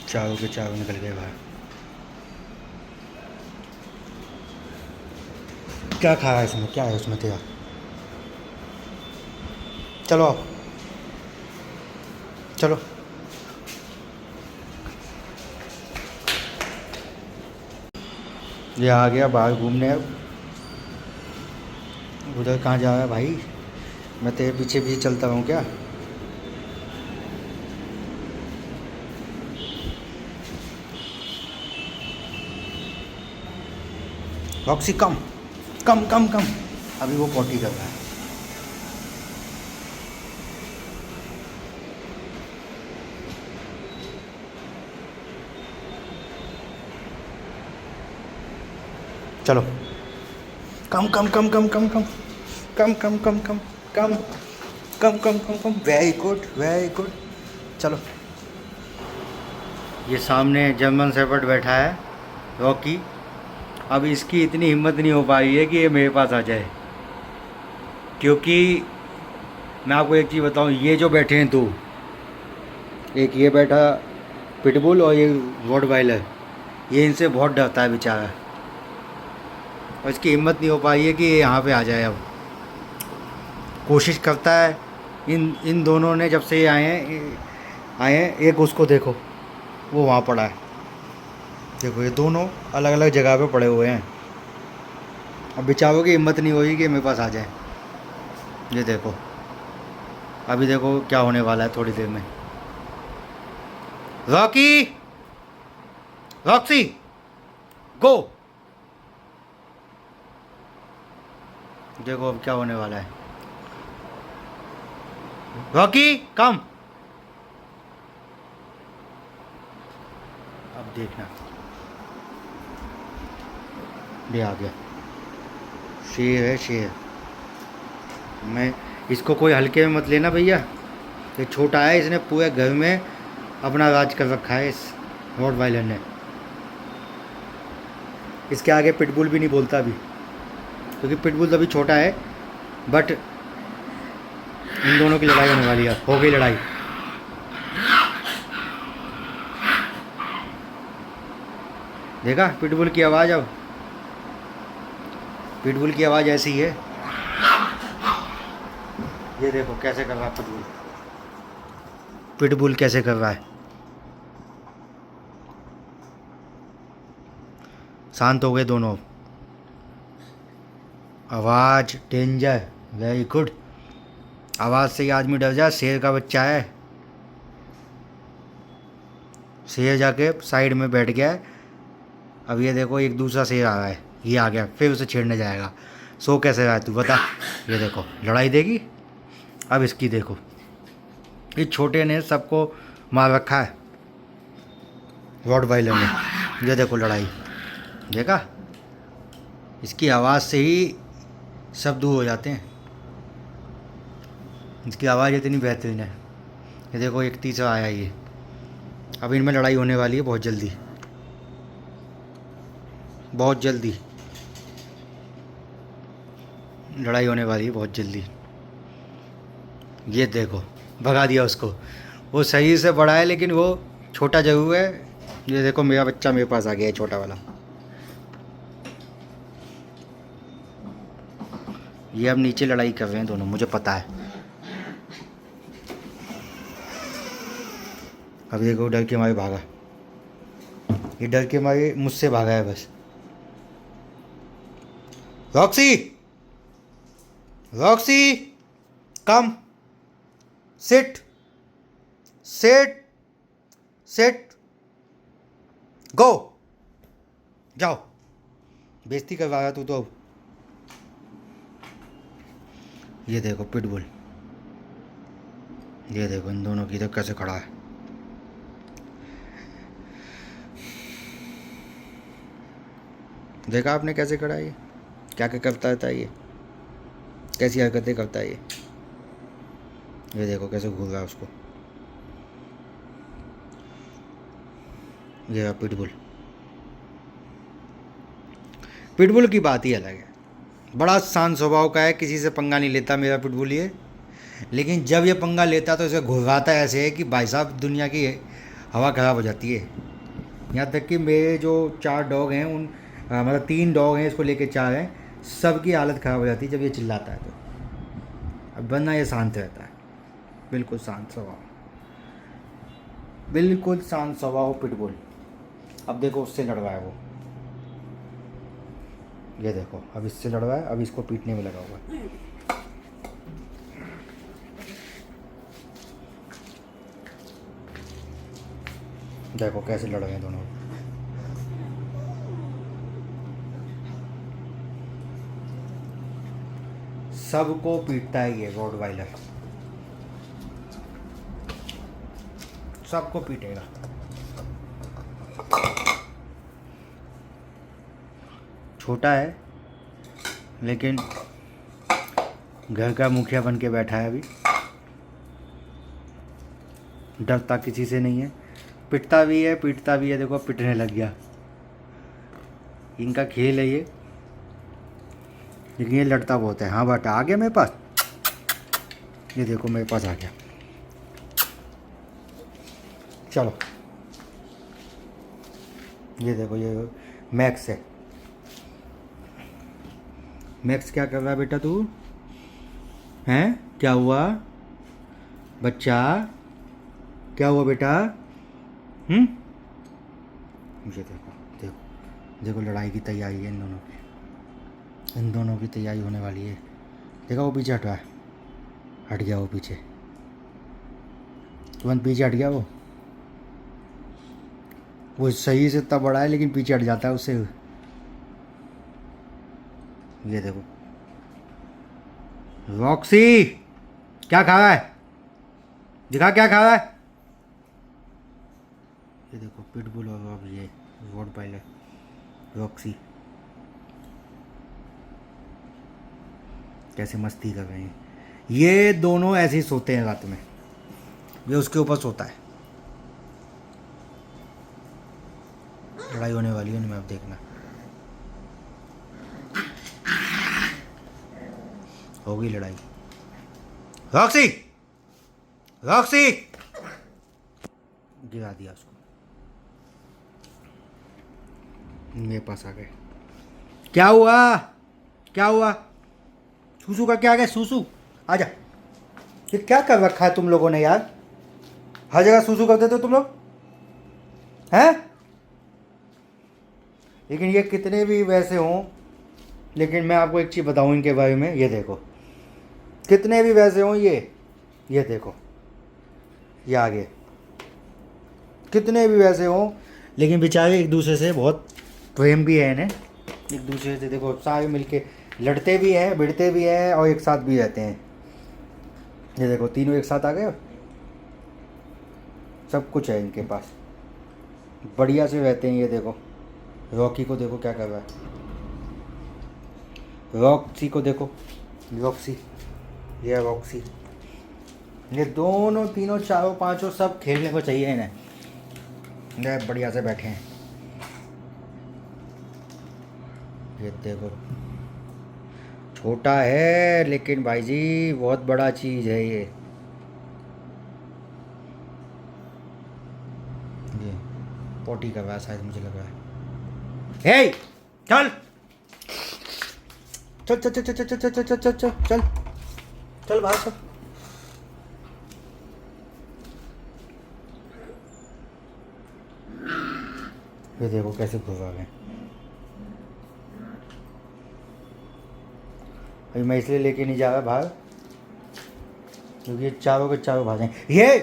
चारों के चारों निकल गए बाहर। क्या खाया है इसमें, क्या है उसमें तेरा? चलो आओ, चलो। ये आ गया बाहर घूमने। अब उधर कहाँ जा रहा है भाई? मैं तेरे पीछे पीछे चलता रहूँ क्या? Roxy come come come come. अभी वो पॉटी कर रहा है। चलो come come come come come come come come come come come come come come come. Very good very good. चलो। ये सामने जर्मन शेफर्ड बैठा है रॉकी। अब इसकी इतनी हिम्मत नहीं हो पा रही है कि ये मेरे पास आ जाए, क्योंकि मैं आपको एक चीज़ बताऊं, ये जो बैठे हैं दो, एक ये बैठा पिटबुल और ये रॉटवाइलर, ये इनसे बहुत डरता है बेचारा, और इसकी हिम्मत नहीं हो पाई है कि ये यहाँ पे आ जाए। अब कोशिश करता है। इन इन दोनों ने जब से ये आए हैं, एक उसको देखो वो वहाँ पड़ा है, देखो ये दोनों अलग अलग जगह पे पड़े हुए हैं। अब बेचारों की हिम्मत नहीं होगी कि मेरे पास आ जाए। ये देखो, अभी देखो क्या होने वाला है थोड़ी देर में। रॉकी, रॉक्सी, गो। देखो अब क्या होने वाला है। रॉकी कम। अब देखना, ये आ गया। शेर है शेर। मैं इसको कोई हल्के में मत लेना भैया, ये छोटा है, इसने पूरे घर में अपना राज कर रखा है इस रॉटवाइलर ने। इसके आगे पिटबुल भी नहीं बोलता अभी, क्योंकि पिटबुल तो अभी छोटा है। बट इन दोनों की लड़ाई होने वाली है। हो गई लड़ाई। देखा पिटबुल की आवाज़? अब पिटबुल की आवाज़ ऐसी है। ये देखो कैसे कर रहा है पिटबुल। पिटबुल कैसे कर रहा है। शांत हो गए दोनों। आवाज़ डेंजर, वेरी गुड। आवाज़ से ही आदमी डर जाए। शेर का बच्चा है। शेर जाके साइड में बैठ गया है। अब ये देखो एक दूसरा शेर आ रहा है, ये आ गया, फिर उसे छेड़ने जाएगा। सो कैसे रहा है तू बता? ये देखो लड़ाई देगी। अब इसकी देखो, इस छोटे ने सबको मार रखा है रॉटवाइलर ने। ये देखो लड़ाई, देखा? इसकी आवाज़ से ही सब दूर हो जाते हैं। इसकी आवाज़ इतनी बेहतरीन है। ये देखो एक तीसरा आया ये। अब इनमें लड़ाई होने वाली है बहुत जल्दी, बहुत जल्दी लड़ाई होने वाली है, बहुत जल्दी। ये देखो भगा दिया उसको। वो सही से बड़ा है लेकिन वो छोटा जरूर है। ये देखो मेरा बच्चा मेरे पास आ गया है, छोटा वाला। ये अब नीचे लड़ाई कर रहे हैं दोनों, मुझे पता है। अब देखो डर के मारे भागा। ये डर के मारे मुझसे भागा है बस। Roxy, Roxy come. Sit sit sit. Go. जाओ। बेइज्जती करवाया तू तो अब। ये देखो पिटबुल, ये देखो इन दोनों की तो कैसे खड़ा है। देखा आपने कैसे खड़ा है ये? क्या क्या करता रहता है ये, कैसी हरकतें करता है ये देखो कैसे घूर रहा है उसको। ये पिटबुल। पिटबुल की बात ही अलग है। बड़ा शांत स्वभाव का है, किसी से पंगा नहीं लेता मेरा पिटबुल ये। लेकिन जब ये पंगा लेता तो इसे घुराता ऐसे है कि भाई साहब दुनिया की हवा ख़राब हो जाती है। यहाँ तक कि मेरे जो 4 डॉग हैं उन मतलब 3 डॉग हैं, इसको लेके 4 हैं, सबकी हालत ख़राब हो जाती है जब ये चिल्लाता है तो। अब वरना ये शांत रहता है, बिल्कुल शांत स्वभाव, बिल्कुल शांत स्वभाव पिटबुल। अब देखो उससे लड़ रहा है वो, ये देखो अब इससे लड़ रहा है, अब इसको पीटने में लगा हुआ है। देखो कैसे लड़ रहे हैं दोनों। सबको पीटता है ये रॉटवाइलर, सबको पीटेगा। छोटा है लेकिन घर का मुखिया बन के बैठा है अभी, डरता किसी से नहीं है, पिटता भी है पीटता भी है। देखो पिटने लग गया, इनका खेल है ये, लेकिन ये लड़ता बहुत है। हाँ बेटा आ गया मेरे पास, ये देखो मेरे पास आ गया। चलो ये देखो ये मैक्स है। मैक्स क्या कर रहा है बेटा तू? हैं क्या हुआ बच्चा, क्या हुआ बेटा? मुझे देखो देखो देखो लड़ाई की तैयारी है इन दोनों की, इन दोनों की तैयारी होने वाली है। देखो वो पीछे हटा है, हट गया वो पीछे, तुरंत पीछे हट गया वो सही से इतना बड़ा है लेकिन पीछे हट जाता है उससे। ये देखो रॉक्सी क्या खा रहा है, दिखा क्या खा रहा है। ये देखो पिटबुल और अब ये रॉटवाइलर रॉक्सी कैसे मस्ती कर रहे हैं। ये दोनों ऐसे ही सोते हैं रात में, ये उसके ऊपर सोता है। लड़ाई होने वाली है उनमें, अब देखना होगी लड़ाई। रॉक्सी रॉक्सी गिरा दिया उसको, मेरे पास आ गए। क्या हुआ क्या हुआ? सूसू का क्या आ गया? सूसू आजा। ये क्या कर रखा है तुम लोगों ने यार, हर जगह सूसू करते थे तुम लोग हैं। लेकिन ये कितने भी वैसे हों, लेकिन मैं आपको एक चीज़ बताऊं इनके बारे में, ये देखो कितने भी वैसे हों ये देखो ये आगे, कितने भी वैसे हों लेकिन बेचारे एक दूसरे से बहुत प्रेम भी है इन्हें, एक दूसरे से देखो सारे मिलके लड़ते भी हैं भिड़ते भी हैं और एक साथ भी रहते हैं। ये देखो तीनों एक साथ आ गए, सब कुछ है इनके पास, बढ़िया से रहते हैं। ये देखो रॉकी को देखो क्या कर रहा है, रॉक्सी को देखो, रॉक्सी ये रॉक्सी, ये दोनों तीनों चारों पांचों सब खेलने को चाहिए इन्हें, ये बढ़िया से बैठे हैं। ये देखो छोटा है लेकिन भाई जी बहुत बड़ा चीज़ है ये पोटी कर रहा है शायद, मुझे लग रहा है। हे चल चल चल चल चल चल चल चल चल चल चल चल चल बाहर चल। ये देखो कैसे घुस आ गए। अभी मैं इसलिए लेके नहीं जा रहा बाहर क्योंकि चारों के चारों भागें। ये